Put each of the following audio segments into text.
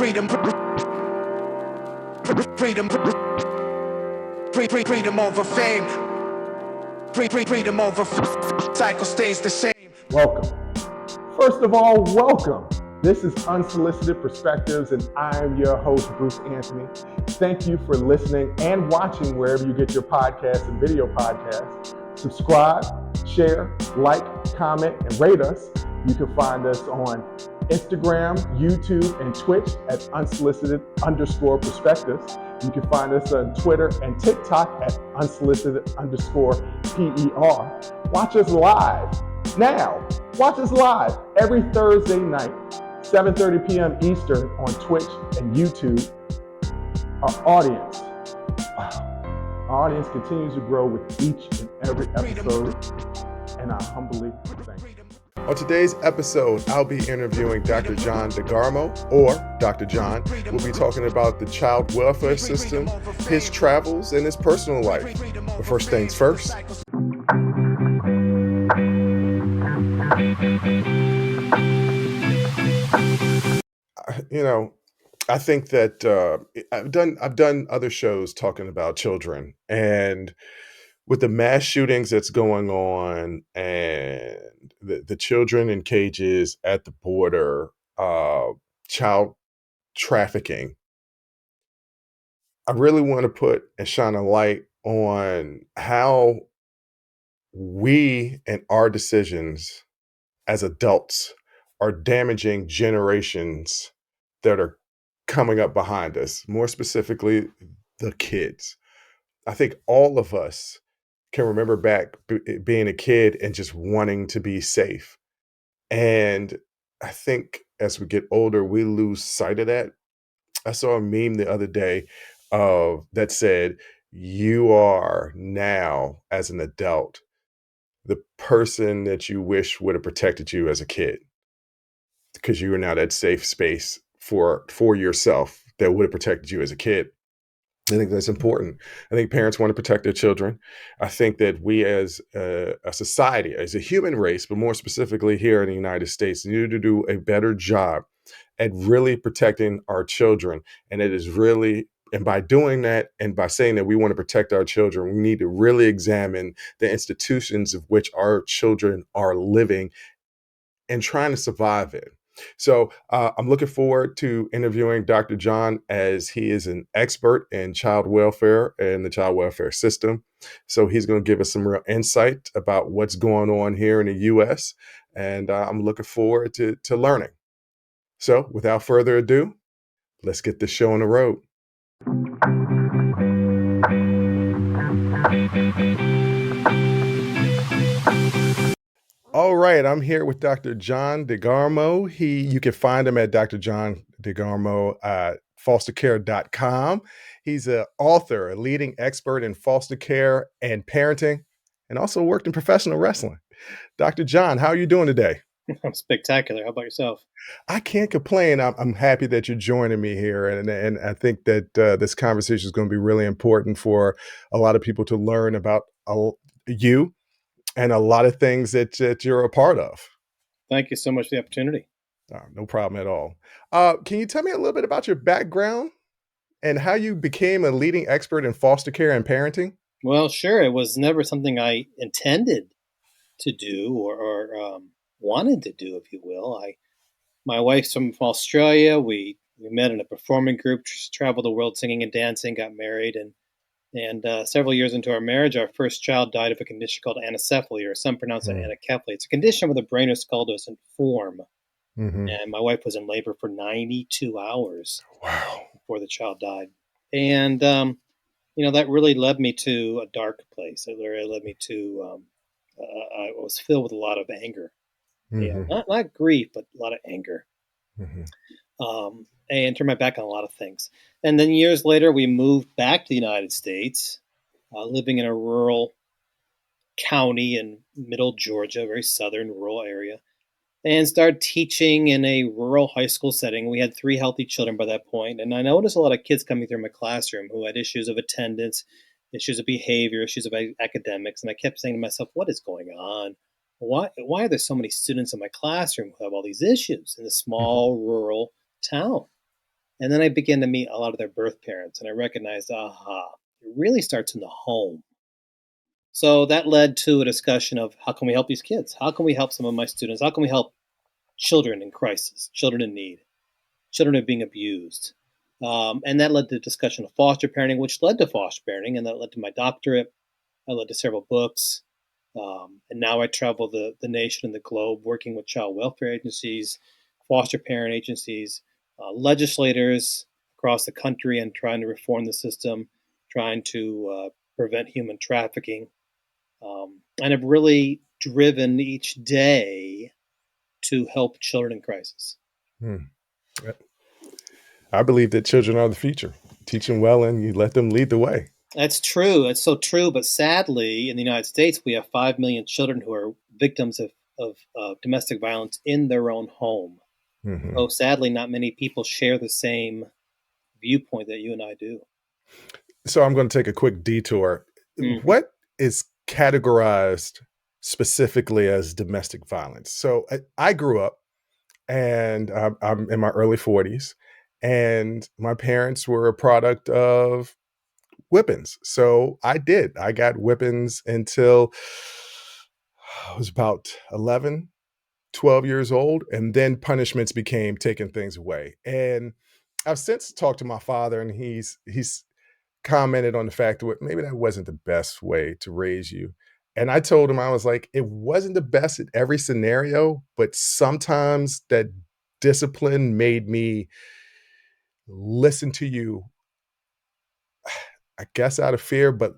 freedom, freedom over fame, freedom over cycle stays the same. Welcome. First of all, welcome. This is Unsolicited Perspectives, and I'm your host, Bruce Anthony. Thank you for listening and watching wherever you get your podcasts and video podcasts. Subscribe, share, like, comment, and rate us. You can find us on Instagram, YouTube, and Twitch at unsolicited_perspectives. You can find us on Twitter and TikTok at unsolicited_PER. Watch us live now. Watch us live every Thursday night, 7:30 p.m. Eastern on Twitch and YouTube. Our audience continues to grow with each and every episode, and I humbly thank you. On today's episode, I'll be interviewing Dr. John DeGarmo, or Dr. John. We'll be talking about the child welfare system, his travels, and his personal life. But first things first. I think that I've done other shows talking about children, and with the mass shootings that's going on and the children in cages at the border, child trafficking, I really want to put and shine a light on how we and our decisions as adults are damaging generations that are coming up behind us, more specifically, the kids. I think all of us can remember back being a kid and just wanting to be safe. And I think as we get older, we lose sight of that. I saw a meme the other day that said, "You are now, as an adult, the person that you wish would have protected you as a kid, because you are now that safe space for yourself that would have protected you as a kid." I think that's important. I think parents want to protect their children. I think that we as a society, as a human race, but more specifically here in the United States, need to do a better job at really protecting our children. And by doing that and by saying that we want to protect our children, we need to really examine the institutions of which our children are living and trying to survive in. So I'm looking forward to interviewing Dr. John, as he is an expert in child welfare and the child welfare system. So he's going to give us some real insight about what's going on here in the U.S. And I'm looking forward to learning. So without further ado, let's get this show on the road. All right, I'm here with Dr. John DeGarmo. You can find him at Dr. John DeGarmo at fostercare.com. He's an author, a leading expert in foster care and parenting, and also worked in professional wrestling. Dr. John, how are you doing today? I'm spectacular. How about yourself? I can't complain. I'm happy that you're joining me here. And I think that this conversation is going to be really important for a lot of people to learn about you and a lot of things that you're a part of. Thank you so much for the opportunity. No problem at all. Can you tell me a little bit about your background and how you became a leading expert in foster care and parenting? Well, sure. It was never something I intended to do or wanted to do, if you will. My wife's from Australia. We met in a performing group, traveled the world singing and dancing, got married, and several years into our marriage, our first child died of a condition called anencephaly, or some pronounce it anencephaly. It's a condition where the brain or skull doesn't form. Mm-hmm. And my wife was in labor for 92 hours before the child died. And, that really led me to a dark place. It really led me to, I was filled with a lot of anger. Mm-hmm. Yeah, not grief, but a lot of anger. Mm-hmm. And turned my back on a lot of things. And then years later, we moved back to the United States, living in a rural county in middle Georgia, very southern rural area, and started teaching in a rural high school setting. We had 3 healthy children by that point, and I noticed a lot of kids coming through my classroom who had issues of attendance, issues of behavior, issues of academics, and I kept saying to myself, what is going on? Why are there so many students in my classroom who have all these issues in this small rural town? And then I began to meet a lot of their birth parents, and I recognized, aha, it really starts in the home. So that led to a discussion of how can we help these kids? How can we help some of my students? How can we help children in crisis, children in need, children who are being abused? And that led to discussion of foster parenting, which led to foster parenting, and that led to my doctorate. I led to several books. And now I travel the nation and the globe working with child welfare agencies, foster parent agencies, legislators across the country, and trying to reform the system, trying to prevent human trafficking. And I've really driven each day to help children in crisis. Hmm. I believe that children are the future. Teach them well and you let them lead the way. That's true. It's so true. But sadly, in the United States, we have 5 million children who are victims of domestic violence in their own home. Mhm. So sadly, not many people share the same viewpoint that you and I do. So I'm going to take a quick detour. Mhm. What is categorized specifically as domestic violence? So I grew up and I'm in my early 40s, and my parents were a product of whippings. So I got whippings until I was about 11, 12 years old, and then punishments became taking things away. And I've since talked to my father, and he's commented on the fact that maybe that wasn't the best way to raise you. And I told him, I was like, it wasn't the best in every scenario, but sometimes that discipline made me listen to you, I guess out of fear, but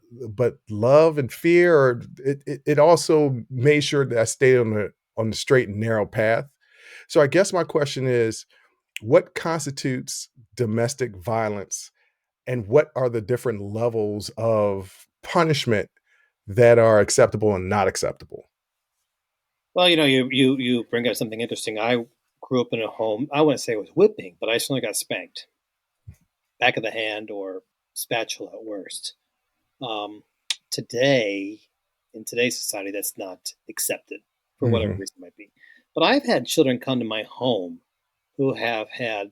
love and fear, or it also made sure that I stayed on the straight and narrow path. So I guess my question is, what constitutes domestic violence, and what are the different levels of punishment that are acceptable and not acceptable? Well, you bring up something interesting. I grew up in a home. I wouldn't say it was whipping, but I certainly got spanked, back of the hand or spatula at worst. Um, Today, in today's society, that's not accepted for whatever Mhm. reason it might be. But I've had children come to my home who have had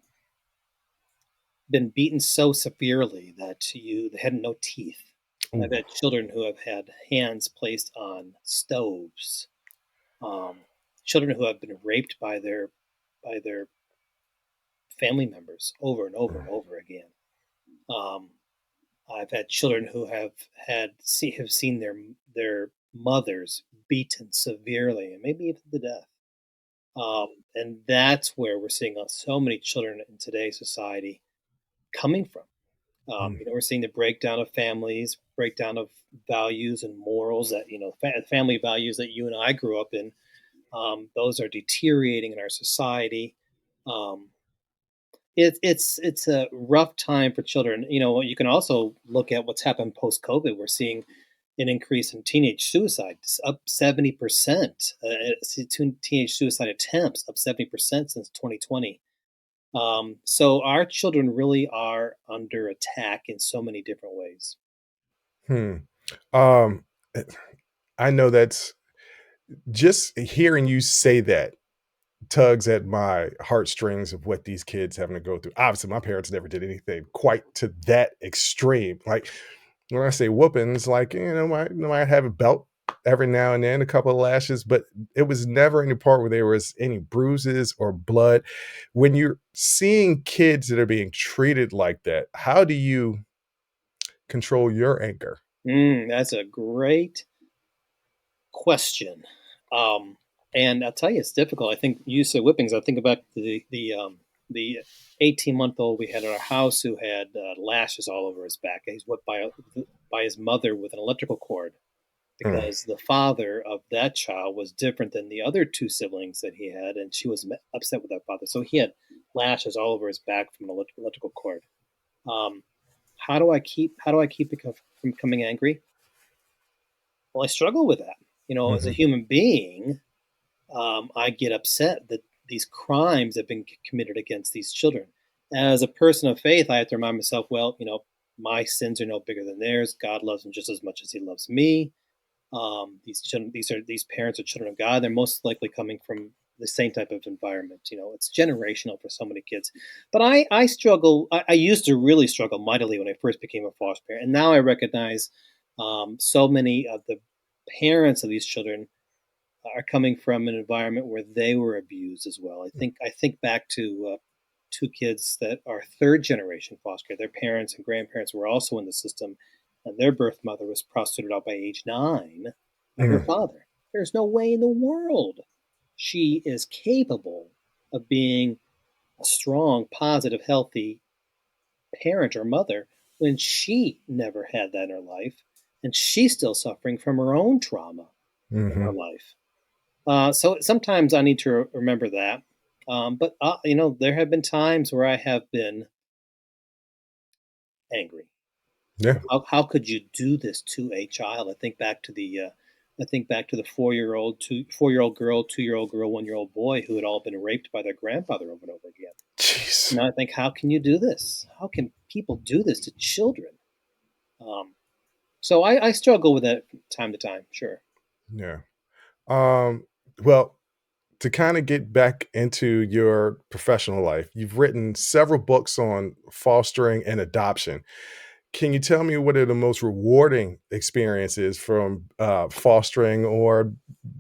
been beaten so severely that they had no teeth. I've Ooh. had children who have had hands placed on stoves. Um, Children who have been raped by their family members over and over and over again. Um, I've had children who have seen their mothers beaten severely and maybe even to death. And that's where we're seeing so many children in today's society coming from. Mm. We're seeing the breakdown of families, breakdown of values and morals that family values that you and I grew up in. Those are deteriorating in our society. Um, it's a rough time for children. You can also look at what's happened post COVID. We're seeing an increase in teenage suicide, up 70%. Teenage suicide attempts up 70% since 2020. So our children really are under attack in so many different ways. Hmm. Um, eh, I know that's just hearing you say that tugs at my heartstrings of what these kids having to go through. Obviously, my parents never did anything quite to that extreme. Like when I say whoopings, like might have a belt every now and then, a couple of lashes, but it was never any part where there was any bruises or blood. When you're seeing kids that are being treated like that, how do you control your anger? That's a great question. Um, and I'll tell you, it's difficult. I think you said whippings. I think about the 18-month-old we had at our house who had lashes all over his back. He's whipped by his mother with an electrical cord Mm, because the father of that child was different than the other two siblings that he had, and she was upset with that father. So he had lashes all over his back from an electrical cord. Um, how do I keep it from becoming angry? Well, I struggle with that. As a mhm. human being, I get upset that these crimes have been committed against these children. As a person of faith, I have to remind myself, well, my sins are no bigger than theirs. God loves them just as much as He loves me. These children, these parents are children of God. They're most likely coming from the same type of environment. It's generational for so many kids. But I struggle. I used to really struggle mightily when I first became a foster parent, and now I recognize so many of the parents of these children are coming from an environment where they were abused as well. I think back to two kids that are third generation foster care. Their parents and grandparents were also in the system, and their birth mother was prostituted out by age 9 by her Mm, father. There's no way in the world she is capable of being a strong, positive, healthy parent or mother when she never had that in her life, and she's still suffering from her own trauma in her mhm. life. So sometimes I need to remember that. But there have been times where I have been angry. Yeah. How could you do this to a child? I think back to the 4-year old girl, 2-year-old girl, 1-year-old boy who had all been raped by their grandfather over and over again. Jeez. And I think, how can you do this? How can people do this to children? Um, so I struggle with that from time to time. Sure. Yeah. Um, well, to kind of get back into your professional life, you've written several books on fostering and adoption. Can you tell me what are the most rewarding experiences from fostering or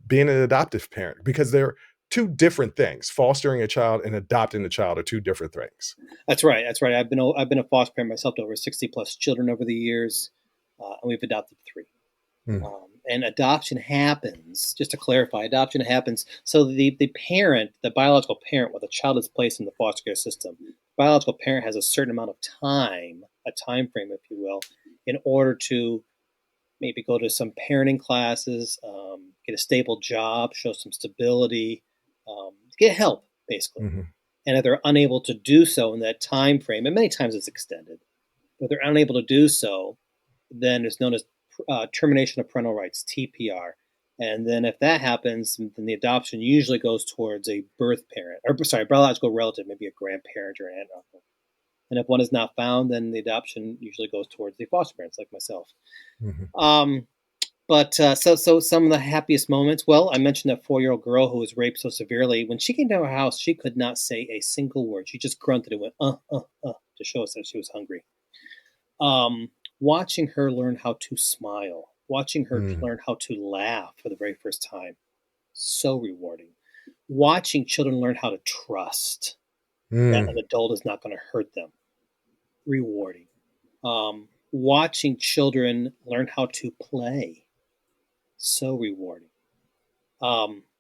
being an adoptive parent? Because they're two different things. Fostering a child and adopting a child are two different things. That's right. That's right. I've been a foster parent myself to over 60 plus children over the years, and we've adopted 3. Mm, And adoption happens, just to clarify, adoption happens. So the parent, the biological parent, when the child is placed in the foster care system, the biological parent has a certain amount of time, a time frame, if you will, in order to maybe go to some parenting classes, get a stable job, show some stability, get help, basically. mhm, And if they're unable to do so in that time frame, and many times it's extended, but if they're unable to do so, then it's known as termination of parental rights, TPR. And then if that happens, then the adoption usually goes towards a birth parent, or sorry, biological relative, maybe a grandparent or an aunt or uncle. And if one is not found, then the adoption usually goes towards the foster parents, like myself. mhm, Um, but some of the happiest moments. Well, I mentioned that 4-year-old girl who was raped so severely. When she came to our house, she could not say a single word. She just grunted and went to show us that she was hungry. Watching her learn how to smile, watching her mm, learn how to laugh for the very first time, so rewarding. Watching children learn how to trust that an mm, adult is not going to hurt them, rewarding. Watching children learn how to play, so rewarding.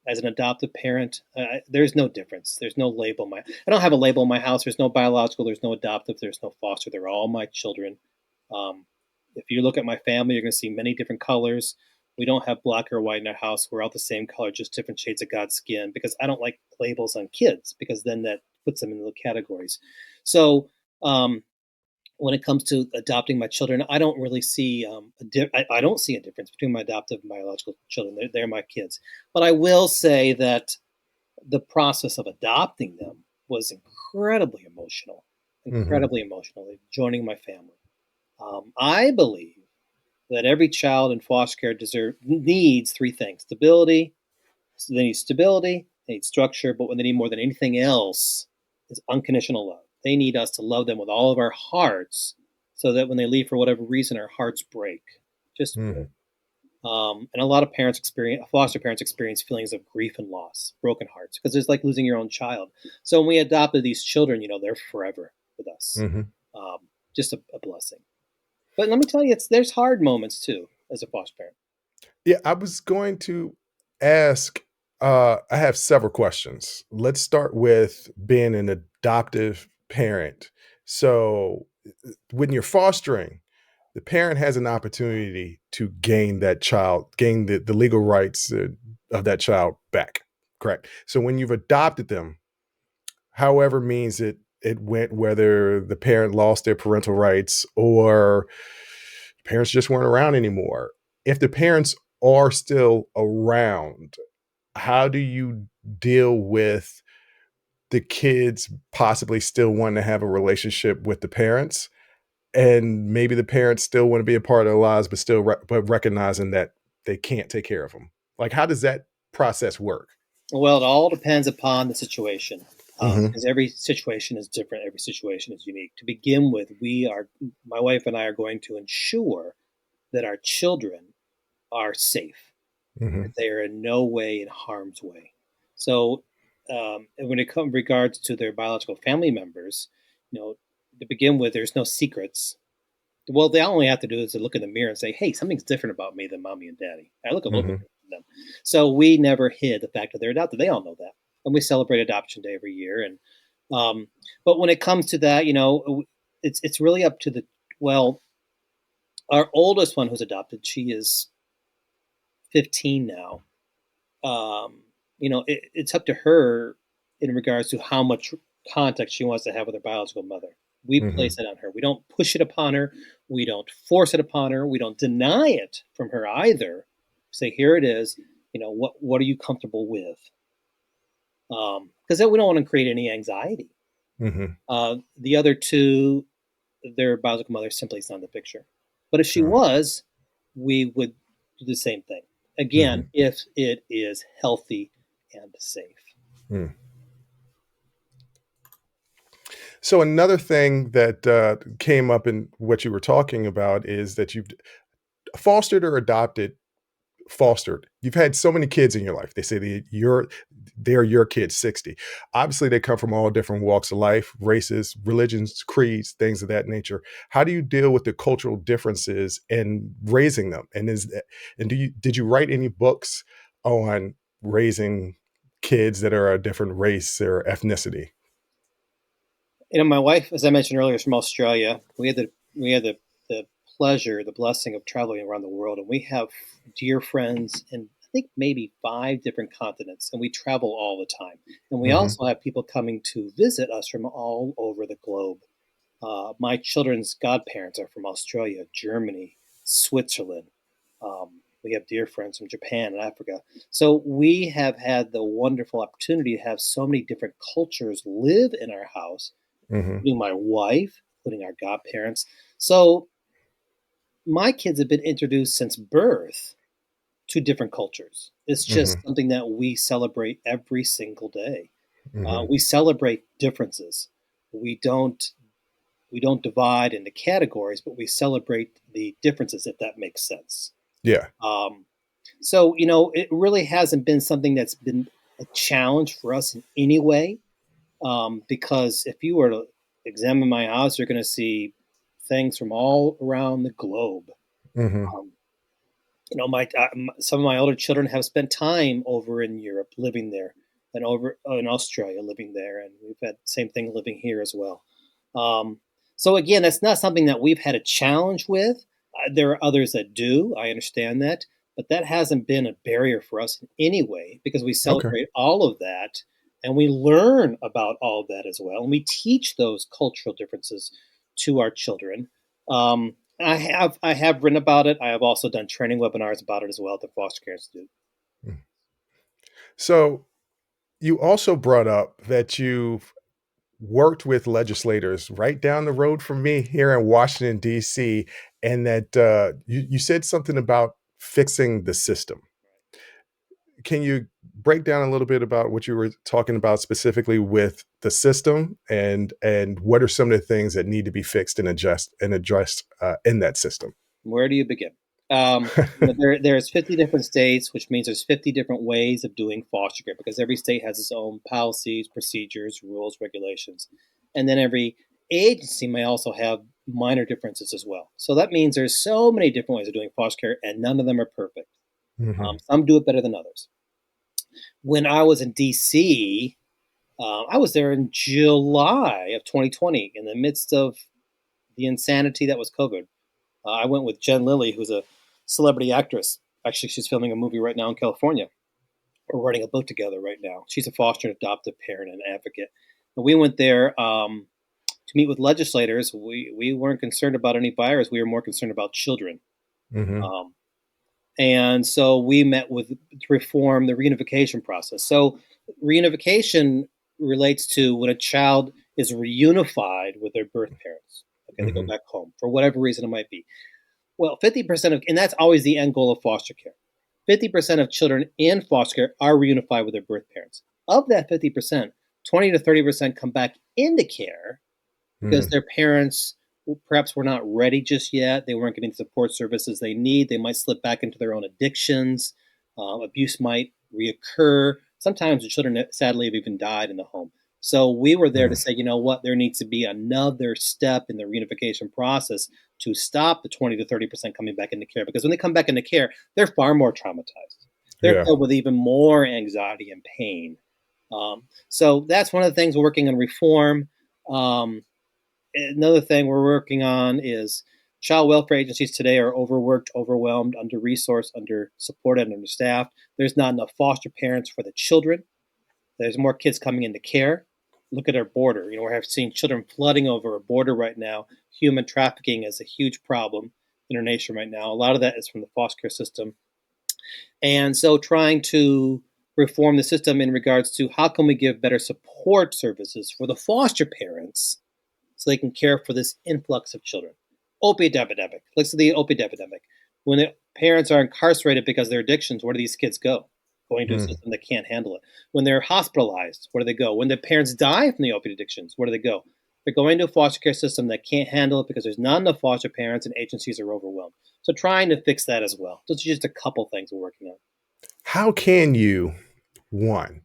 As an adoptive parent, there's no difference. There's no label. I don't have a label in my house. There's no biological. There's no adoptive. There's no foster. They're all my children. Um, if you look at my family, you're going to see many different colors. We don't have black or white in our house. We're all the same color, just different shades of God's skin. Because I don't like labels on kids, because then that puts them in the categories. So um, when it comes to adopting my children, I don't really see I don't see a difference between my adoptive and biological children. They're my kids, but I will say that the process of adopting them was mhm, incredibly emotional. Joining my family, I believe that every child in foster care needs 3 things: stability. So they need stability, they need structure, but what they need more than anything else is unconditional love. They need us to love them with all of our hearts, so that when they leave for whatever reason, our hearts break, just break. mhm. And a lot of foster parents experience feelings of grief and loss, broken hearts, because it's like losing your own child. So when we adopted these children, they're forever with us. Mhm. Um, just a blessing. But let me tell you, there's hard moments too as a foster parent. Yeah, I was going to ask, I have several questions. Let's start with being an adoptive parent. So, when you're fostering, the parent has an opportunity to gain the legal rights of that child back, correct? So, when you've adopted them, however means it went, whether the parent lost their parental rights or parents just weren't around anymore. If the parents are still around, how do you deal with the kids possibly still wanting to have a relationship with the parents? And maybe the parents still want to be a part of their lives, but but recognizing that they can't take care of them. Like, how does that process work? Well, it all depends upon the situation, Hmm. because every situation is different. Every situation is unique. To begin with, my wife and I are going to ensure that our children are safe, Hmm. that they are in no way in harm's way. So, and when it comes regards to their biological family members, to begin with, there's no secrets. Well, they only have to do is to look in the mirror and say, "Hey, something's different about me than mommy and daddy. I look a little bit Hmm. different than them." So we never hid the fact that they're adopted. They all know that, and we celebrate Adoption Day every year. And um, but when it comes to that, it's really up to the well, our oldest one who's adopted. She is 15 now. It's up to her in regards to how much contact she wants to have with her biological mother. We Hmm. place it on her. We don't push it upon her. We don't force it upon her. We don't deny it from her either. Say, here it is. What are you comfortable with? Because then we don't want to create any anxiety. Hmm. The other two, their biological mother simply is not in the picture. But if she was, we would do the same thing. Again, Hmm. if it is healthy and safe. Hmm. So another thing that came up in what you were talking about is that you've fostered or adopted fostered. You've had so many kids in your life. They say they're your kids, 60. Obviously, they come from all different walks of life, races, religions, creeds, things of that nature. How do you deal with the cultural differences in raising them? And did you write any books on raising kids that are a different race or ethnicity? My wife, as I mentioned earlier, is from Australia. We had the pleasure, the blessing of traveling around the world, and we have dear friends in I think maybe 5 different continents, and we travel all the time. And we Hmm. also have people coming to visit us from all over the globe. My children's godparents are from Australia, Germany, Switzerland. We have dear friends from Japan and Africa. So we have had the wonderful opportunity to have so many different cultures live in our house, Hmm. including my wife, including our godparents. So my kids have been introduced since birth to different cultures. It's just Hmm. something that we celebrate every single day. Hmm. We celebrate differences. We don't we don't divide into categories, but we celebrate the differences, if that makes sense. Yeah. Um, it really hasn't been something that's been a challenge for us in any way. Because if you were to examine my house, you're going to see things from all around the globe. Hmm. Um, some of my older children have spent time over in Europe, living there, and over in Australia, living there, and we've had the same thing living here as well. Um, so again, that's not something that we've had a challenge with. There are others that do. I understand that, but that hasn't been a barrier for us in any way because we Okay. celebrate all of that and we learn about all of that as well, and we teach those cultural differences to our children. I have written about it. I have also done training webinars about it as well at the Foster Care Institute. Mm. So you also brought up that you've worked with legislators right down the road from me here in Washington, D.C., and that you said something about fixing the system. Can you break down a little bit about what you were talking about specifically with the system and what are some of the things that need to be fixed and addressed in that system? Where do you begin? There's 50 different states, which means there's 50 different ways of doing foster care because every state has its own policies, procedures, rules, regulations, and then every agency may also have minor differences as well. So that means there's so many different ways of doing foster care, and none of them are perfect. Hmm. Some do it better than others. When I was in DC, I was there in July of 2020 in the midst of the insanity that was COVID. I went with Jen Lilly, who's a celebrity actress. Actually, she's filming a movie right now in California. We're writing a book together right now. She's a foster and adoptive parent and advocate. And we went there to meet with legislators. We weren't concerned about any virus. We were more concerned about children. Hmm. Um, and so we met with to reform the reunification process. So reunification relates to when a child is reunified with their birth parents. Okay, they go Hmm. back home for whatever reason it might be. Well, 50% of, and that's always the end goal of foster care. 50% of children in foster care are reunified with their birth parents. Of that 50%, 20 to 30% come back into care because their parents perhaps were not ready just yet. They weren't getting the support services they need. They might slip back into their own addictions. Abuse might reoccur. Sometimes the children, sadly, have even died in the home. So we were there to say, you know what, there needs to be another step in the reunification process to stop the 20 to 30% coming back into care. Because when they come back into care, they're far more traumatized. They're Yeah. filled with even more anxiety and pain. So that's one of the things we're working on reform. Another thing we're working on is child welfare agencies today are overworked, overwhelmed, under resourced, under supported, and understaffed. There's not enough foster parents for the children. There's more kids coming into care. Look at our border. We're seeing children flooding over our border right now. Human trafficking is a huge problem in our nation right now. A lot of that is from the foster care system. And so trying to reform the system in regards to how can we give better support services for the foster parents so they can care for this influx of children. Opiate epidemic. Let's at the opiate epidemic. When the parents are incarcerated because of their addictions, where do these kids go? Going to a system that can't handle it. When they're hospitalized, where do they go? When the parents die from the opiate addictions, where do they go? They're going to a foster care system that can't handle it because there's not enough foster parents and agencies are overwhelmed. So trying to fix that as well. Those are just a couple things we're working on. How can you, one,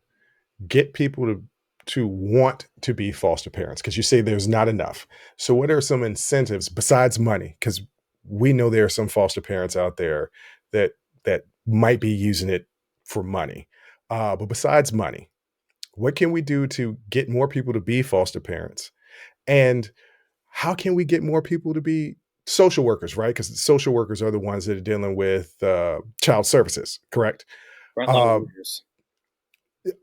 get people to want to be foster parents? Because you say there's not enough. So what are some incentives besides money? Because we know there are some foster parents out there that might be using it for money. But besides money, what can we do to get more people to be foster parents? And how can we get more people to be social workers, right? Because social workers are the ones that are dealing with child services, correct? Frontline Uh, warriors.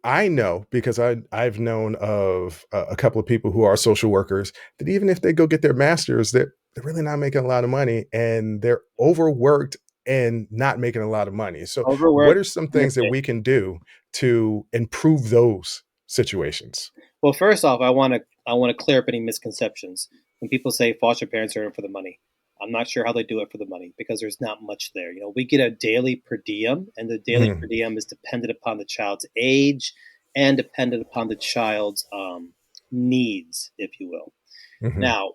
I know because I've known of a couple of people who are social workers that even if they go get their masters, they're really not making a lot of money and they're overworked and not making a lot of money. So, what Overworked, are some things that underpaid. we can do to improve those situations? Well, first off, I want to clear up any misconceptions. When people say foster parents are in for the money, I'm not sure how they do it for the money because there's not much there. We get a daily per diem, and the daily per Mm, diem is dependent upon the child's age and dependent upon the child's needs, if you will. mhm, Now,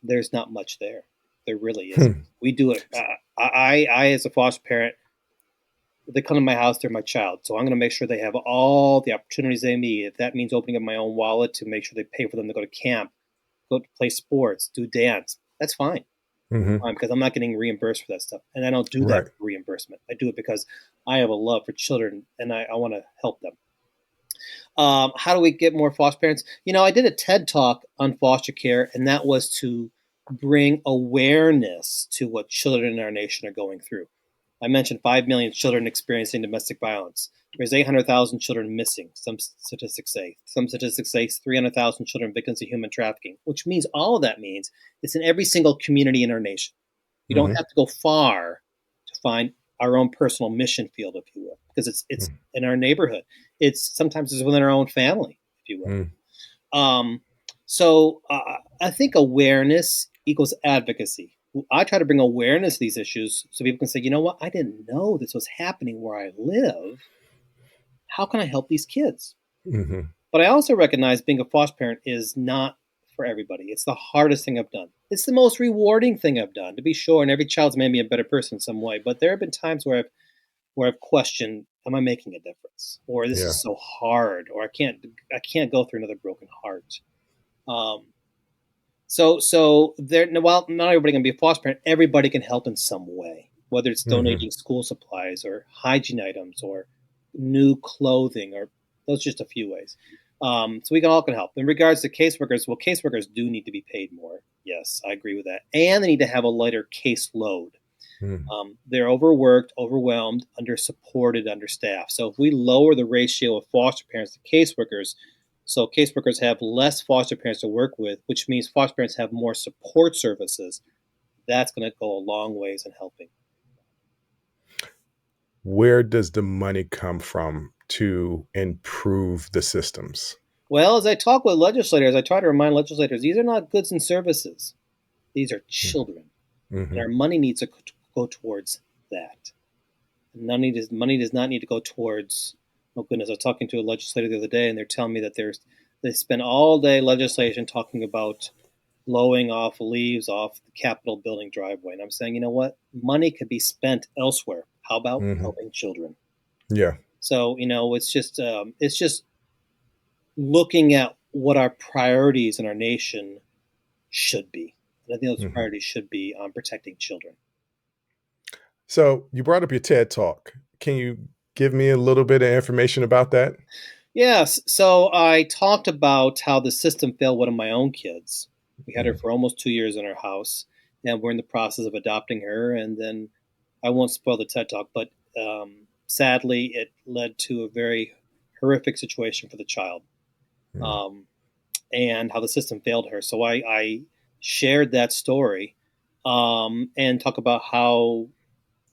there's not much there. There really isn't. hmm, We do it. I as a foster parent, they come to my house, they're my child. So I'm going to make sure they have all the opportunities they need. If that means opening up my own wallet to make sure they pay for them to go to camp, go to play sports, do dance, that's fine. mhm, Because I'm not getting reimbursed for that stuff. And I don't do that right. for reimbursement. I do it because I have a love for children and I want to help them. How do we get more foster parents? I did a TED talk on foster care, and that was to bring awareness to what children in our nation are going through. I mentioned 5 million children experiencing domestic violence. There's 800,000 children missing, some statistics say. Some statistics say 300,000 children victims of human trafficking, which means all of that means it's in every single community in our nation. You don't Mhm, have to go far to find our own personal mission field, if you will, because it's mm, in our neighborhood. Sometimes it's within our own family, if you will. mm, Um, so I think awareness equals advocacy. I try to bring awareness to these issues so people can say, you know what, I didn't know this was happening where I live. How can I help these kids? mhm, But I also recognize being a foster parent is not for everybody. It's the hardest thing I've done. It's the most rewarding thing I've done, to be sure. And every child's made me a better person in some way. But there have been times where I've questioned, am I making a difference? Or this yeah. is so hard, or I can't go through another broken heart. Um, so there. Well, not everybody can be a foster parent. Everybody can help in some way, whether it's Mhm, donating school supplies or hygiene items or new clothing, or those just a few ways. So we can all can help. In regards to caseworkers, well, caseworkers do need to be paid more. Yes, I agree with that, and they need to have a lighter caseload. mm. They're overworked, overwhelmed, undersupported, understaffed. So if we lower the ratio of foster parents to caseworkers, so caseworkers have less foster parents to work with, which means foster parents have more support services, that's going to go a long ways in helping. Where does the money come from to improve the systems? Well, as I talk with legislators, I try to remind legislators these are not goods and services, these are Mm, children. And our mhm, money needs to go towards that. Money does not need to go towards. Oh goodness, I was talking to a legislator the other day, and they're telling me that they spend all day legislation talking about blowing off leaves off the Capitol building driveway, and I'm saying, you know what? Money could be spent elsewhere. How about Hmm. helping children? Yeah. So it's just looking at what our priorities in our nation should be. And I think those Hmm. priorities should be on protecting children. So you brought up your TED talk. Can you give me a little bit of information about that? Yes. So I talked about how the system failed one of my own kids. We had her Mhm. for almost 2 years in our house, and we're in the process of adopting her. And then I won't spoil the TED talk, but sadly, it led to a very horrific situation for the child, Mm. um, and how the system failed her. So I shared that story and talk about how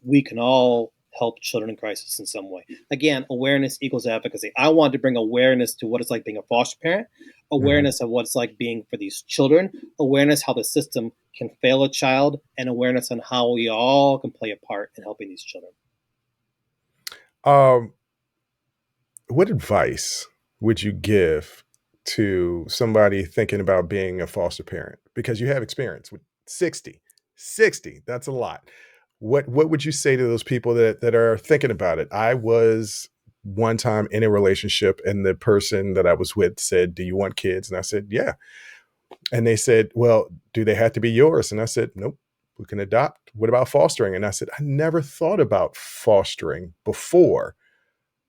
we can all help children in crisis in some way. Again, awareness equals advocacy. I wanted to bring awareness to what it's like being a foster parent, Mhm. awareness of what it's like being for these children, awareness how the system can fail a child, and awareness on how we all can play a part in helping these children. Um, what advice would you give to somebody thinking about being a foster parent? Because you have experience with 60, 60. That's a lot. What would you say to those people that are thinking about it? I was one time in a relationship and the person that I was with said, "Do you want kids?" And I said, "Yeah." And they said, "Well, do they have to be yours?" And I said, "Nope, we can adopt. What about fostering?" And I said, "I never thought about fostering before."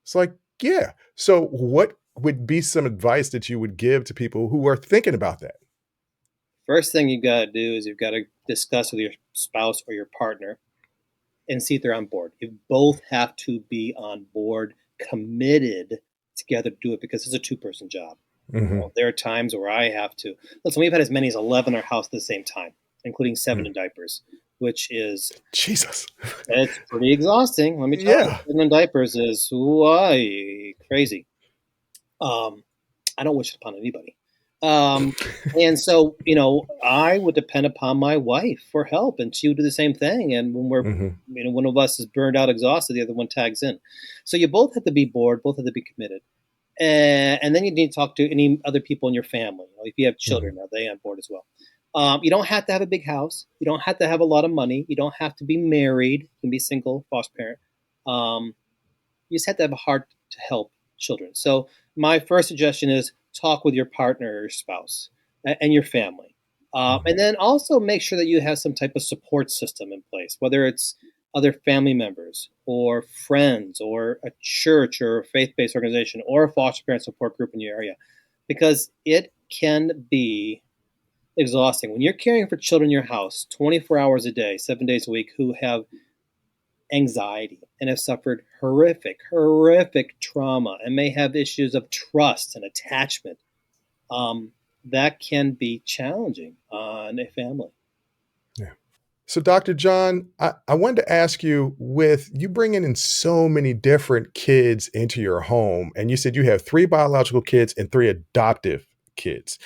It's like, yeah. So what would be some advice that you would give to people who are thinking about that? First thing you got to do is you've got to discuss with your spouse or your partner and see if they're on board. You both have to be on board, committed together to do it because it's a two-person job. Mhm. There are times where I have to listen. We've had as many as 11 in our house at the same time, including seven Mm. in diapers, which is Jesus. it's pretty exhausting. Let me tell you, Yeah. seven in diapers is why crazy. Um, I don't wish it upon anybody. Um, and so, I would depend upon my wife for help, and she would do the same thing. And when Mhm. one of us is burned out, exhausted, the other one tags in. So you both have to be bored, both have to be committed. And then you need to talk to any other people in your family. If you have Mhm. children, are they on board as well? You don't have to have a big house. You don't have to have a lot of money. You don't have to be married. You can be single, foster parent. You just have to have a heart to help children. So my first suggestion is talk with your partner or spouse and your family. Mhm. And then also make sure that you have some type of support system in place, whether it's other family members or friends or a church or a faith-based organization or a foster parent support group in your area, because it can be exhausting when you're caring for children in your house 24 hours a day, 7 days a week, who have anxiety and have suffered horrific trauma and may have issues of trust and attachment. Um, that can be challenging on a family. Yeah. So, Dr. John, I wanted to ask you, with you bringing in so many different kids into your home, and you said you have three biological kids and three adoptive kids.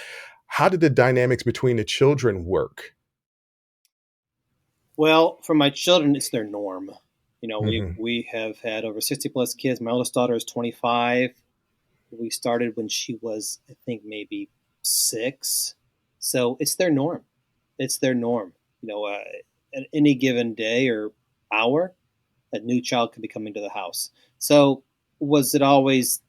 How did the dynamics between the children work? Well, for my children, it's their norm. Hmm. We have had over 60 plus kids. My oldest daughter is 25. We started when she was, I think, maybe 6. So it's their norm. It's their norm. At any given day or hour, a new child could be coming to the house. So was it always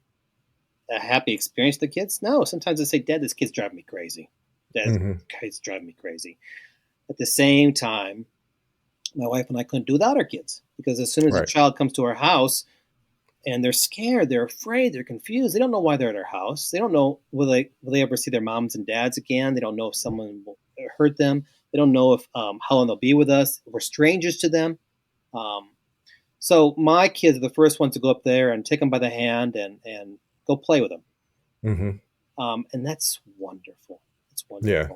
a happy experience for the kids? No. Sometimes they say, "Dad, this kid's driving me crazy. Dad, this Hmm. kid's driving me crazy." At the same time, my wife and I couldn't do without our kids because as soon as a Right. child comes to our house and they're scared, they're afraid, they're confused, they don't know why they're at our house. They don't know will they ever see their moms and dads again. They don't know if someone will hurt them. They don't know if how long they'll be with us. We're strangers to them. Um, So my kids are the first ones to go up there and take them by the hand and go play with them, Hmm. and that's wonderful. It's Yeah.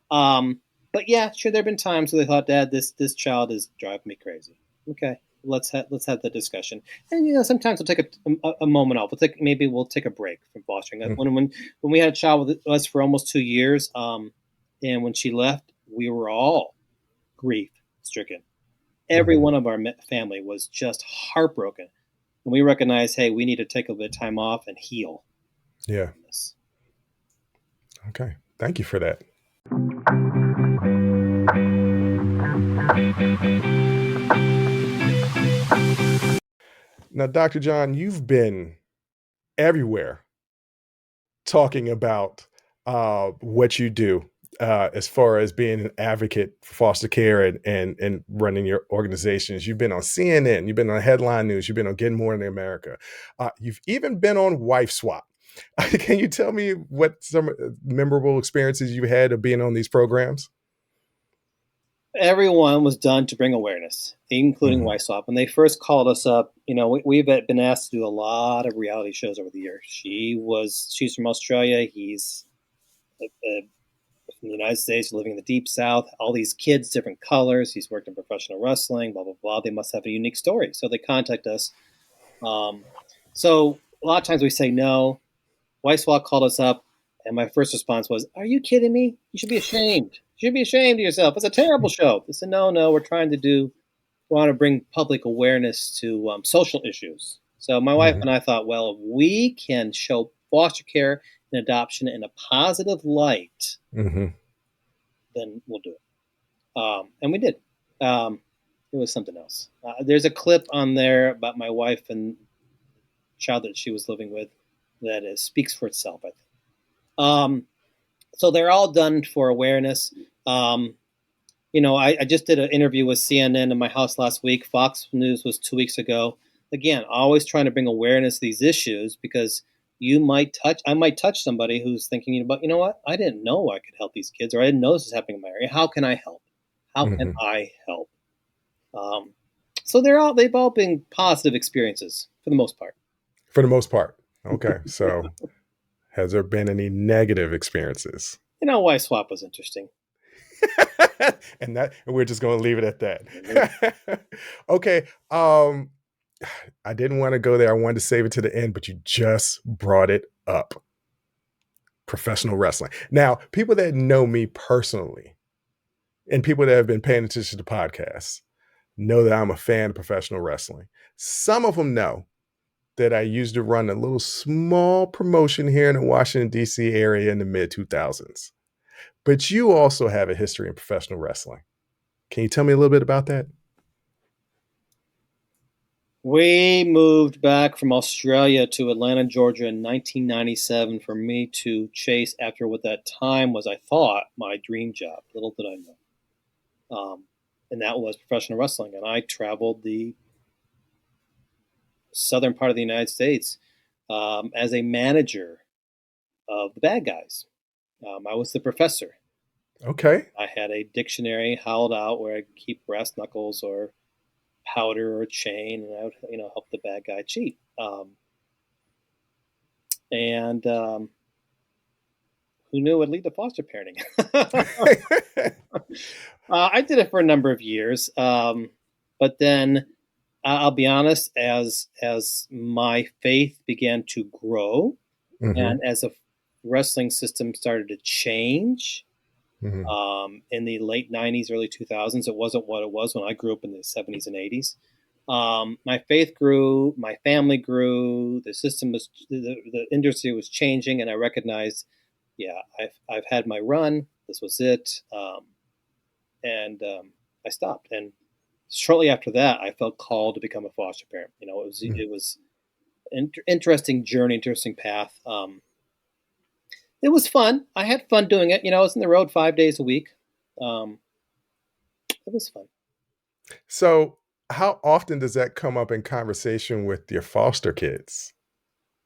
wonderful. But yeah, sure, there have been times where they thought, "Dad, this child is driving me crazy." Okay, let's have the discussion. And sometimes we'll take a moment off. We'll take a break from fostering. Mm. When we had a child with us for almost 2 years, and when she left, we were all grief stricken. every one of our family was just heartbroken. And we recognized, hey, we need to take a bit of time off and heal. Yeah. This. Okay. Thank you for that. Now, Dr. John, you've been everywhere talking about what you do as far as being an advocate for foster care and running your organizations. You've been on CNN, you've been on Headline News, you've been on Good Morning America. You've even been on Wife Swap. Can you tell me what some memorable experiences you had of being on these programs? Everyone was done to bring awareness, including YSWAP. When they first called us up, we've been asked to do a lot of reality shows over the years. She's from Australia. He's from the United States, living in the Deep South. All these kids, different colors. He's worked in professional wrestling, blah, blah, blah. They must have a unique story. So they contact us. So a lot of times we say no. YSWAP called us up, and my first response was, "Are you kidding me? You should be ashamed. You should be ashamed of yourself. It's a terrible show." They said, "No, we're we want to bring public awareness to social issues." So my wife and I thought, well, if we can show foster care and adoption in a positive light, then we'll do it. And we did. It was something else. There's a clip on there about my wife and child that she was living with that speaks for itself, I think. So they're all done for awareness. I just did an interview with CNN in my house last week. Fox News was 2 weeks ago. Again, always trying to bring awareness to these issues because I might touch somebody who's thinking about, what? I didn't know I could help these kids, or I didn't know this was happening in my area. How can I help? How can I help? So they've all been positive experiences for the most part. For the most part. Okay. So has there been any negative experiences? YSWAP was interesting. and we're just going to leave it at that. Okay. I didn't want to go there. I wanted to save it to the end, but you just brought it up. Professional wrestling. Now, people that know me personally and people that have been paying attention to podcasts know that I'm a fan of professional wrestling. Some of them know that I used to run a little small promotion here in the Washington, D.C. area in the mid-2000s. But you also have a history in professional wrestling. Can you tell me a little bit about that? We moved back from Australia to Atlanta, Georgia in 1997 for me to chase after what that time was, I thought, my dream job. Little did I know. And that was professional wrestling. And I traveled the southern part of the United States as a manager of the bad guys. I was the professor. Okay. I had a dictionary held out where I'd keep brass knuckles or powder or chain, and I would, help the bad guy cheat. Who knew it would lead to foster parenting? I did it for a number of years, but then I'll be honest, as my faith began to grow, and as the wrestling system started to change, in the late 90s, early 2000s, it wasn't what it was when I grew up in the 70s and 80s. My faith grew, my family grew, the industry was changing, and I recognized, I've had my run. This was it, and I stopped. And shortly after that, I felt called to become a foster parent. It was an interesting journey, interesting path. It was fun. I had fun doing it. I was on the road 5 days a week. It was fun. So how often does that come up in conversation with your foster kids?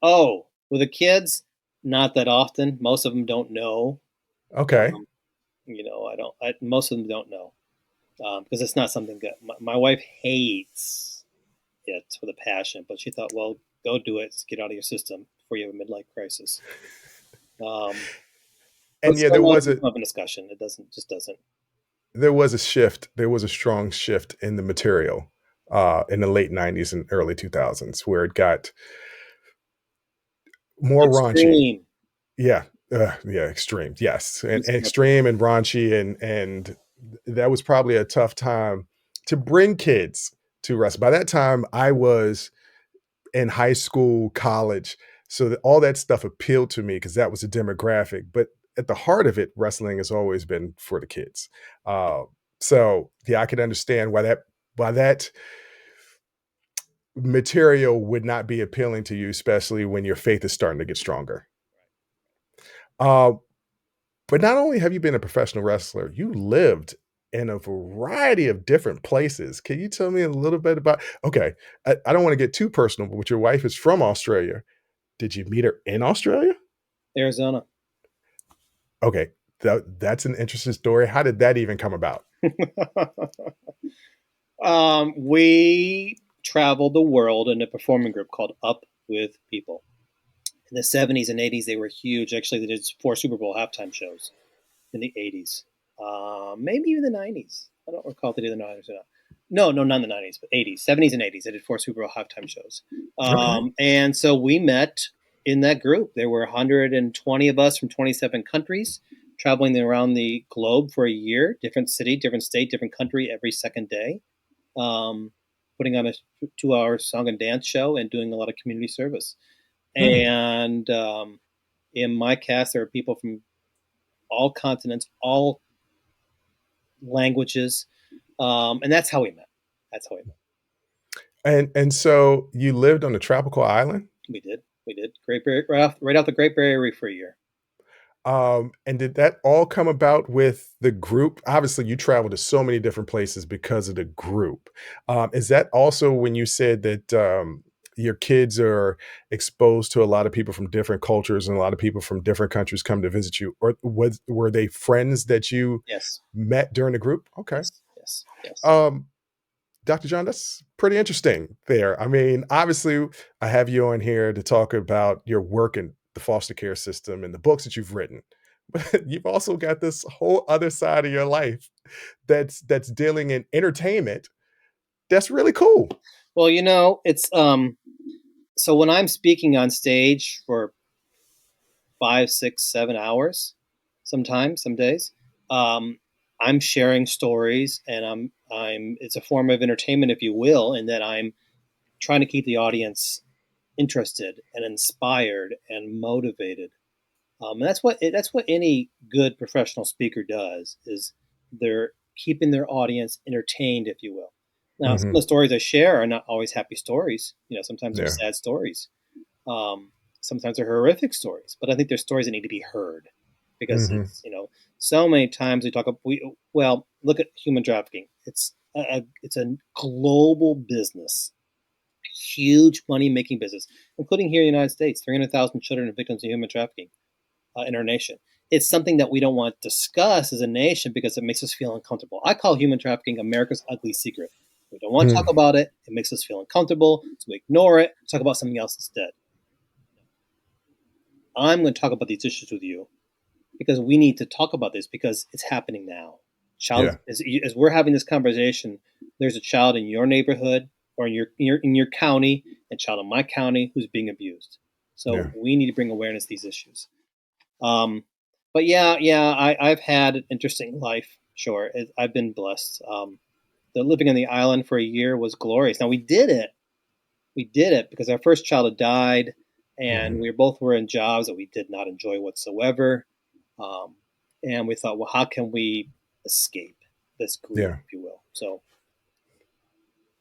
Oh, with the kids, not that often. Most of them don't know. Okay. Most of them don't know because it's not something good. My wife hates it with a passion, but she thought, well, go do it. Get out of your system before you have a midlife crisis. And yeah, there was a discussion. It doesn't. There was a shift. There was a strong shift in the material in the late 90s and early 2000s where it got more raunchy. Yeah. Extreme. Yes. And extreme and raunchy. And that was probably a tough time to bring kids to wrestling. By that time, I was in high school, college, so that all that stuff appealed to me because that was a demographic. But at the heart of it, wrestling has always been for the kids. Uh, so yeah, I could understand why that material would not be appealing to you, especially when your faith is starting to get stronger. Uh, but not only have you been a professional wrestler, you lived in a variety of different places. Can you tell me a little bit about? Okay, I don't want to get too personal, but your wife is from Australia. Did you meet her in Australia? Arizona. Okay, that's an interesting story. How did that even come about? We traveled the world in a performing group called Up With People. In the 70s and 80s, they were huge. Actually, they did 4 Super Bowl halftime shows in the 80s, maybe even the 90s. I don't recall if they did the 90s or not. No, not in the 90s, but 80s, 70s and 80s. They did 4 Super Bowl halftime shows. Okay. And so we met in that group. There were 120 of us from 27 countries traveling around the globe for a year, different city, different state, different country every second day, um, putting on a 2-hour song and dance show and doing a lot of community service. Hmm. And in my cast, there are people from all continents, all languages, and that's how we met. That's how we met. And so you lived on a tropical island? We did. We did. Great Barrier, right off the Great Barrier Reef for a year. And did that all come about with the group? Obviously, you travel to so many different places because of the group. Is that also when you said that your kids are exposed to a lot of people from different cultures and a lot of people from different countries come to visit you? Or were they friends that you Yes. met during the group? Okay. Yes. Yes. Yes. Um, Dr. John, that's pretty interesting there. I mean, obviously, I have you on here to talk about your work in the foster care system and the books that you've written. But you've also got this whole other side of your life that's dealing in entertainment. That's really cool. Well, it's so when I'm speaking on stage for 5, 6, 7 hours, sometimes, some days, um, I'm sharing stories, and I'm. It's a form of entertainment, if you will, in that I'm trying to keep the audience interested and inspired and motivated. And that's what any good professional speaker does, is they're keeping their audience entertained, if you will. Now, some of the Mhm. stories I share are not always happy stories. Sometimes they're Yeah. sad stories. Um, Sometimes they're horrific stories, but I think they're stories that need to be heard, because Mhm. so many times we talk. Well, look at human trafficking. It's a global business, huge money making business, including here in the United States. 300,000 children are victims of human trafficking in our nation. It's something that we don't want to discuss as a nation because it makes us feel uncomfortable. I call human trafficking America's ugly secret. We don't want to talk Mm. about it. It makes us feel uncomfortable, so we ignore it. Talk about something else instead. I'm going to talk about these issues with you because we need to talk about this because it's happening now. Yeah. As we're having this conversation, there's a child in your neighborhood or in your county, and a child in my county who's being abused. So Yeah. we need to bring awareness to these issues. Um, but yeah, I've had an interesting life. Sure, I've been blessed. The living on the island for a year was glorious. Now we did it. We did it because our first child had died, and Mhm. we both were in jobs that we did not enjoy whatsoever. Um, and we thought, well, how can we escape this grief, Yeah. if you will? So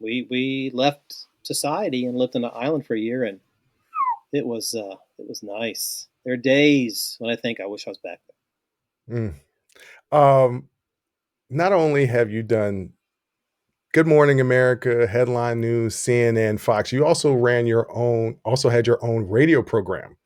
we left society and lived on an island for a year, and it was nice. There are days when I think I wish I was back Mm. Um, Not only have you done Good Morning America, Headline News, CNN, Fox, you also had your own radio program,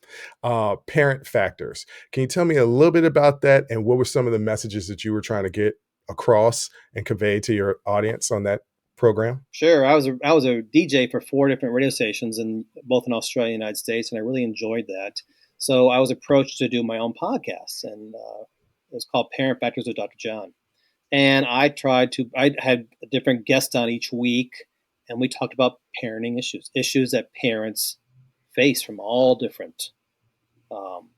Parent Factors. Can you tell me a little bit about that and what were some of the messages that you were trying to get across and convey to your audience on that program? Sure, I was a DJ for 4 different radio stations in both in Australia and the United States, and I really enjoyed that. So I was approached to do my own podcast, and it was called Parent Factors with Dr. John. And I had a different guest on each week, and we talked about parenting issues that parents face from all different um,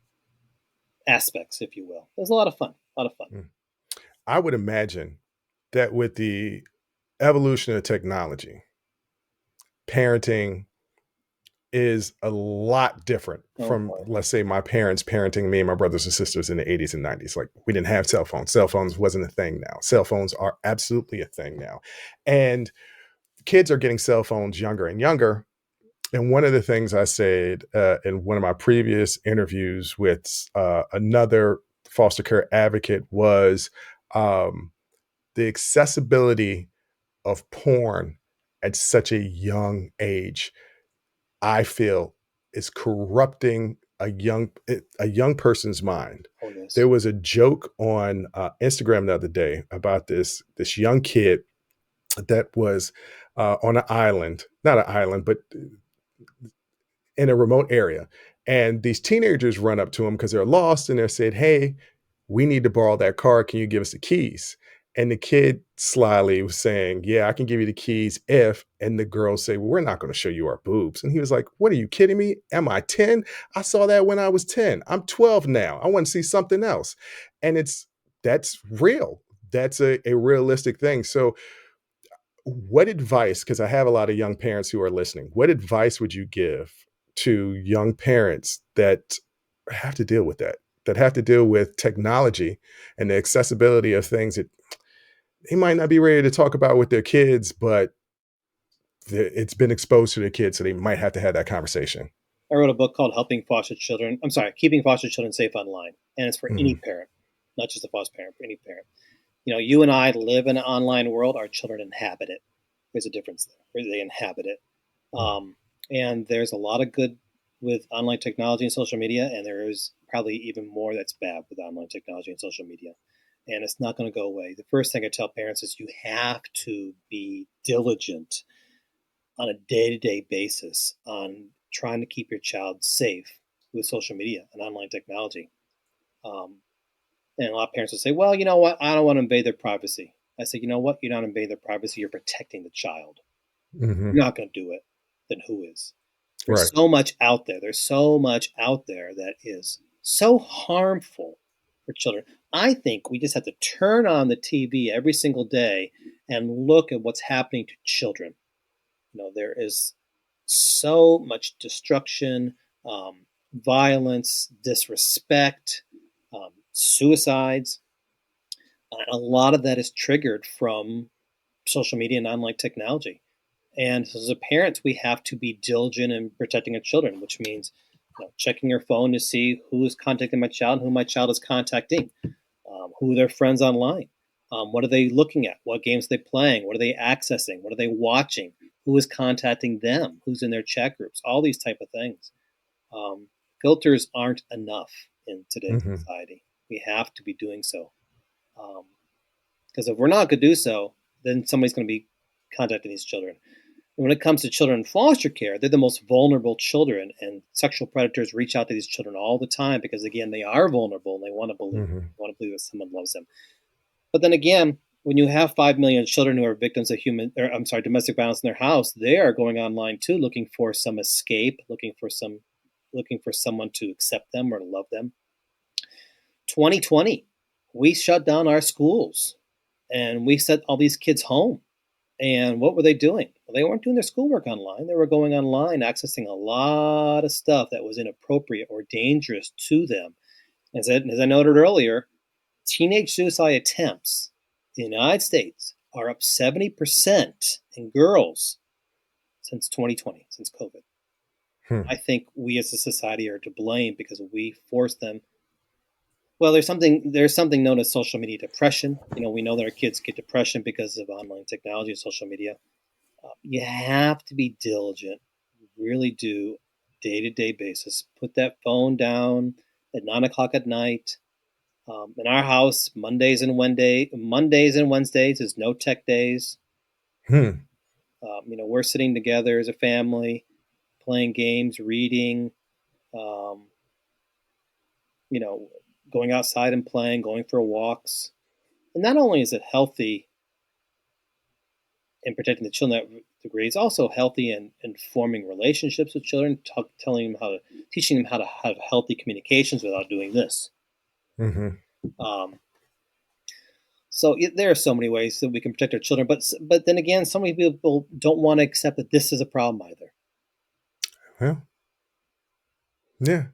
aspects, if you will. It was a lot of fun, a lot of fun. Mm. I would imagine that with the evolution of technology, parenting is a lot different Oh from, boy. let's say, my parents parenting me and my brothers and sisters in the 80s and 90s. Like, we didn't have cell phones. Cell phones wasn't a thing now. Cell phones are absolutely a thing now. And kids are getting cell phones younger and younger. And one of the things I said in one of my previous interviews with another foster care advocate was um, the accessibility of porn at such a young age, I feel, is corrupting a young person's mind. Oh yes. There was a joke on Instagram the other day about this young kid that was on an island, not an island, but in a remote area. And these teenagers run up to him because they're lost and they're said, "Hey, we need to borrow that car. Can you give us the keys?" And the kid slyly was saying, "Yeah, I can give you the keys if," and the girls say, "Well, we're not going to show you our boobs." And he was like, "What, are you kidding me? Am I 10? I saw that when I was 10. I'm 12 now. I want to see something else." And that's real. That's a realistic thing. So what advice, because I have a lot of young parents who are listening, what advice would you give to young parents that have to deal with that have to deal with technology and the accessibility of things that they might not be ready to talk about with their kids, but it's been exposed to their kids, so they might have to have that conversation? I wrote a book called Helping Foster Children. I'm sorry, Keeping Foster Children Safe Online, and it's for any Mhm, parent, not just a foster parent, for any parent. You know, you and I live in an online world. Our children inhabit it. There's a difference there. They inhabit it, mm, um, and there's a lot of good with online technology and social media, and there is probably even more that's bad with online technology and social media. And it's not going to go away. The first thing I tell parents is you have to be diligent on a day-to-day basis on trying to keep your child safe with social media and online technology. Um, and a lot of parents will say, "Well, you know what? I don't want to invade their privacy." I say, "You know what? You're not invading their privacy. You're protecting the child. mhm, You're not going to do it. Then who is?" There's right. so much out there. There's so much out there that is so harmful for children. I think we just have to turn on the TV every single day and look at what's happening to children. You know, there is so much destruction, violence, disrespect, suicides. And a lot of that is triggered from social media and online technology. And as a parent, we have to be diligent in protecting our children, which means checking your phone to see who is contacting my child, who my child is contacting, who are their friends online. What are they looking at? What games are they playing? What are they accessing? What are they watching? Who is contacting them? Who's in their chat groups? All these type of things. Um, Filters aren't enough in today's Mhm, society. We have to be doing so. Because if we're not going to do so, then somebody's going to be contacting these children. And when it comes to children in foster care, they're the most vulnerable children, and sexual predators reach out to these children all the time because, again, they are vulnerable and they mhm, want to believe that someone loves them. But then again, when you have 5 million children who are victims of domestic violence in their house, they are going online too, looking for some escape, looking for someone to accept them or to love them. 2020, we shut down our schools and we sent all these kids home. And what were they doing? Well, they weren't doing their schoolwork online. They were going online, accessing a lot of stuff that was inappropriate or dangerous to them. As I noted earlier, teenage suicide attempts in the United States are up 70% in girls since 2020, since COVID. hmm, I think we as a society are to blame because we force them. Well, there's something known as social media depression. You know, we know that our kids get depression because of online technology and social media. You have to be diligent, really do, day to day basis. Put that phone down at 9 o'clock at night. In our house, Mondays and Wednesdays is no tech days. hmm. We're sitting together as a family, playing games, reading, um, you know, going outside and playing, going for walks. And not only is it healthy in protecting the children that degree, it's also healthy in forming relationships with children, teaching them how to have healthy communications without doing this. Mhm. Um, So there are so many ways that we can protect our children, but then again, so many people don't want to accept that this is a problem either. Well, yeah.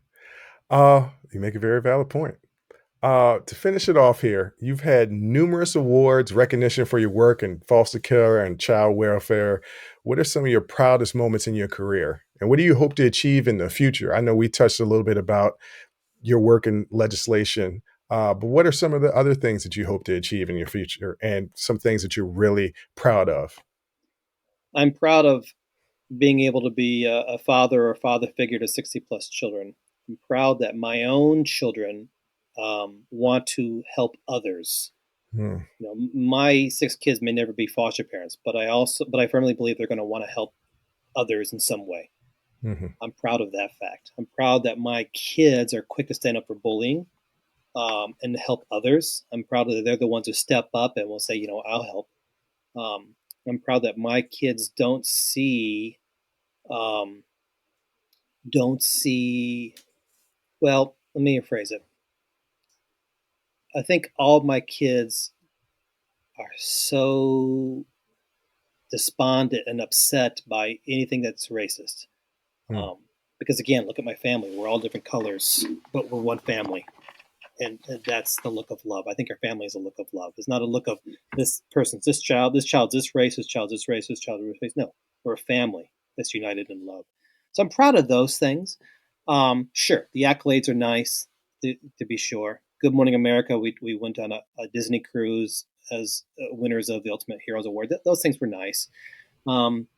You make a very valid point. To finish it off here, you've had numerous awards, recognition for your work in foster care and child welfare. What are some of your proudest moments in your career? And what do you hope to achieve in the future? I know we touched a little bit about your work in legislation, but what are some of the other things that you hope to achieve in your future and some things that you're really proud of? I'm proud of being able to be a father or father figure to 60 plus children. I'm proud that my own children want to help others. Hmm. My 6 kids may never be foster parents, but I firmly believe they're going to want to help others in some way. Mhm. I'm proud of that fact. I'm proud that my kids are quick to stand up for bullying and to help others. I'm proud that they're the ones who step up and will say, I'll help. Um, I'm proud that my kids um, don't see. Well, let me rephrase it. I think all of my kids are so despondent and upset by anything that's racist. Hmm. Um, because again, look at my family. We're all different colors, but we're one family. And that's the look of love. I think our family is a look of love. It's not a look of this child's this race, this child's this race, this child's this race. No, we're a family that's united in love. So I'm proud of those things. Sure, the accolades are nice to be sure. Good Morning America, we went on a Disney cruise as winners of the Ultimate Heroes Award. Those things were nice. Um,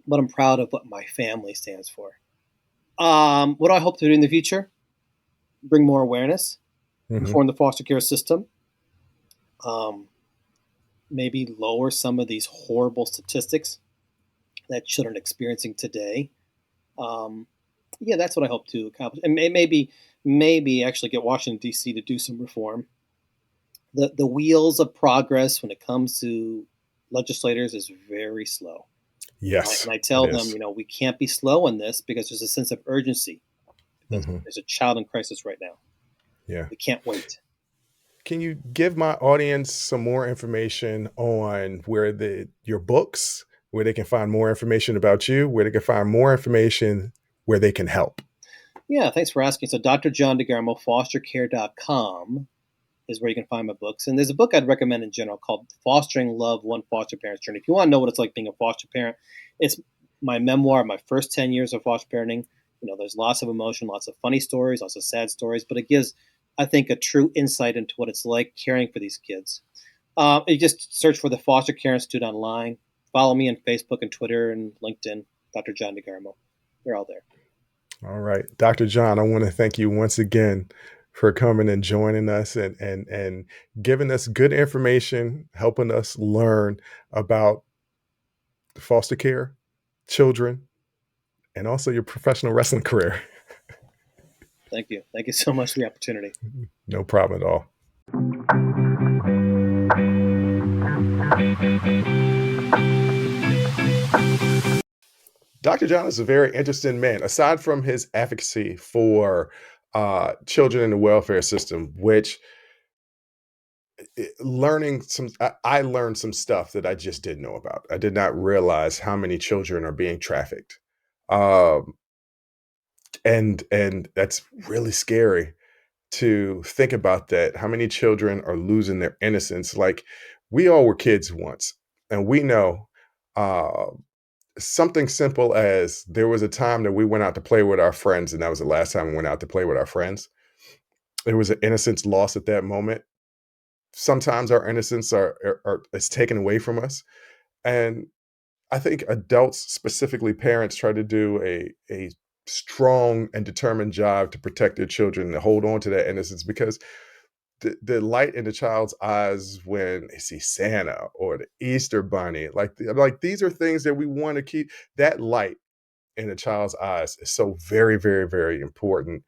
but I'm proud of what my family stands for. What do I hope to do in the future? Bring more awareness, Mhm. reform the foster care system, um, maybe lower some of these horrible statistics that children are experiencing today. Um, yeah, that's what I hope to accomplish, and maybe actually get Washington D.C. to do some reform. The wheels of progress when it comes to legislators is very slow, Yes, and I it tell them, is. we can't be slow on this because there's a sense of urgency because Mhm. there's a child in crisis right now. Yeah. We can't wait. Can you give my audience some more information on where your books, where they can find more information about you, where they can find more information where they can help? Yeah, thanks for asking. So, Dr. John DeGarmo, fostercare.com is where you can find my books. And there's a book I'd recommend in general called Fostering Love, One Foster Parent's Journey. If you want to know what it's like being a foster parent, it's my memoir, my first 10 years of foster parenting. There's lots of emotion, lots of funny stories, lots of sad stories, but it gives, I think, a true insight into what it's like caring for these kids. You just search for the Foster Care Institute online. Follow me on Facebook and Twitter and LinkedIn, Dr. John DeGarmo. They're all there. All right. Dr. John, I want to thank you once again for coming and joining us and giving us good information, helping us learn about foster care, children, and also your professional wrestling career. Thank you. Thank you so much for the opportunity. No problem at all. Dr. John is a very interesting man. Aside from his advocacy for children in the welfare system, which I learned some stuff that I just didn't know about. I did not realize how many children are being trafficked, um, and that's really scary to think about. That how many children are losing their innocence? Like we all were kids once, and we know. Uh, Something simple as there was a time that we went out to play with our friends, and that was the last time we went out to play with our friends. There was an innocence lost at that moment. Sometimes our innocence is taken away from us, and I think adults, specifically parents, try to do a strong and determined job to protect their children and hold on to that innocence because the light in the child's eyes when they see Santa or the Easter Bunny, like these are things that we want to keep. That light in a child's eyes is so very, very, very important.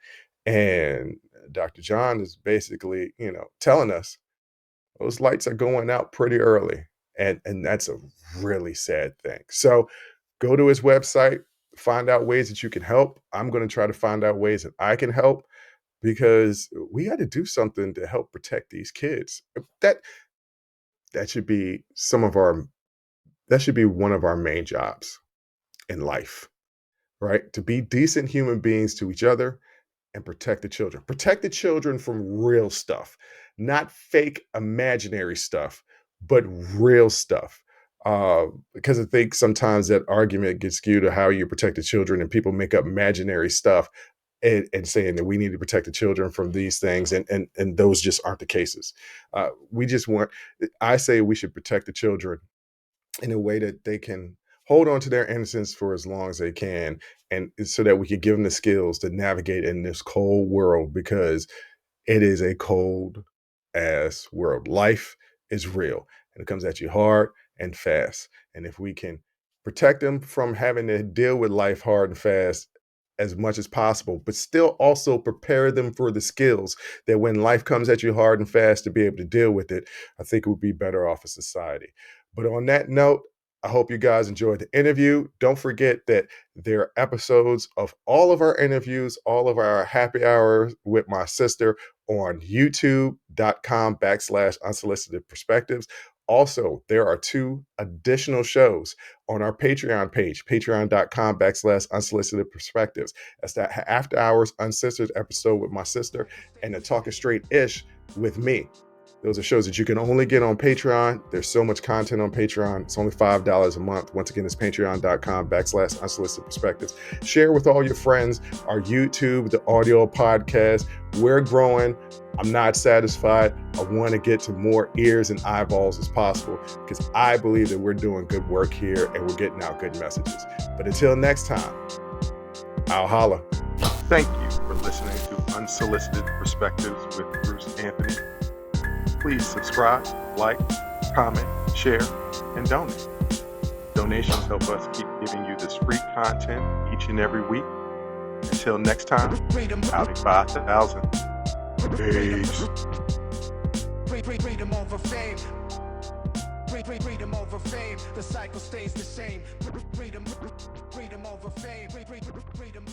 And Dr. John is basically, telling us those lights are going out pretty early. And that's a really sad thing. So go to his website, find out ways that you can help. I'm going to try to find out ways that I can help because we got to do something to help protect these kids. That that should be one of our main jobs in life, right? To be decent human beings to each other and protect the children. Protect the children from real stuff, not fake imaginary stuff, but real stuff. Because I think sometimes that argument gets skewed to how you protect the children, and people make up imaginary stuff and saying that we need to protect the children from these things, and those just aren't the cases. We just want. I say we should protect the children in a way that they can hold on to their innocence for as long as they can, and so that we can give them the skills to navigate in this cold world, because it is a cold ass world. Life is real, and it comes at you hard and fast. And if we can protect them from having to deal with life hard and fast as much as possible, but still also prepare them for the skills that when life comes at you hard and fast to be able to deal with it, I think it would be better off as society. But on that note, I hope you guys enjoyed the interview. Don't forget that there are episodes of all of our interviews, all of our happy hours with my sister on youtube.com/unsolicited perspectives. Also, there are 2 additional shows on our Patreon page, patreon.com/unsolicited perspectives. That's that After Hours Uncensored episode with my sister, and the Talking Straight Ish with me. Those are shows that you can only get on Patreon. There's so much content on Patreon. It's only $5 a month. Once again, it's patreon.com/unsolicited perspectives. Share with all your friends our YouTube, the audio podcast. We're growing. I'm not satisfied. I want to get to more ears and eyeballs as possible, because I believe that we're doing good work here and we're getting out good messages. But until next time, I'll holla. Thank you for listening to Unsolicited Perspectives with Bruce Anthony. Please subscribe, like, comment, share, and donate. Donations help us keep giving you this free content each and every week. Until next time, howdy 5,000. Peace. Freedom over fame. Freedom over fame. The cycle stays the same. Freedom over fame. Freedom.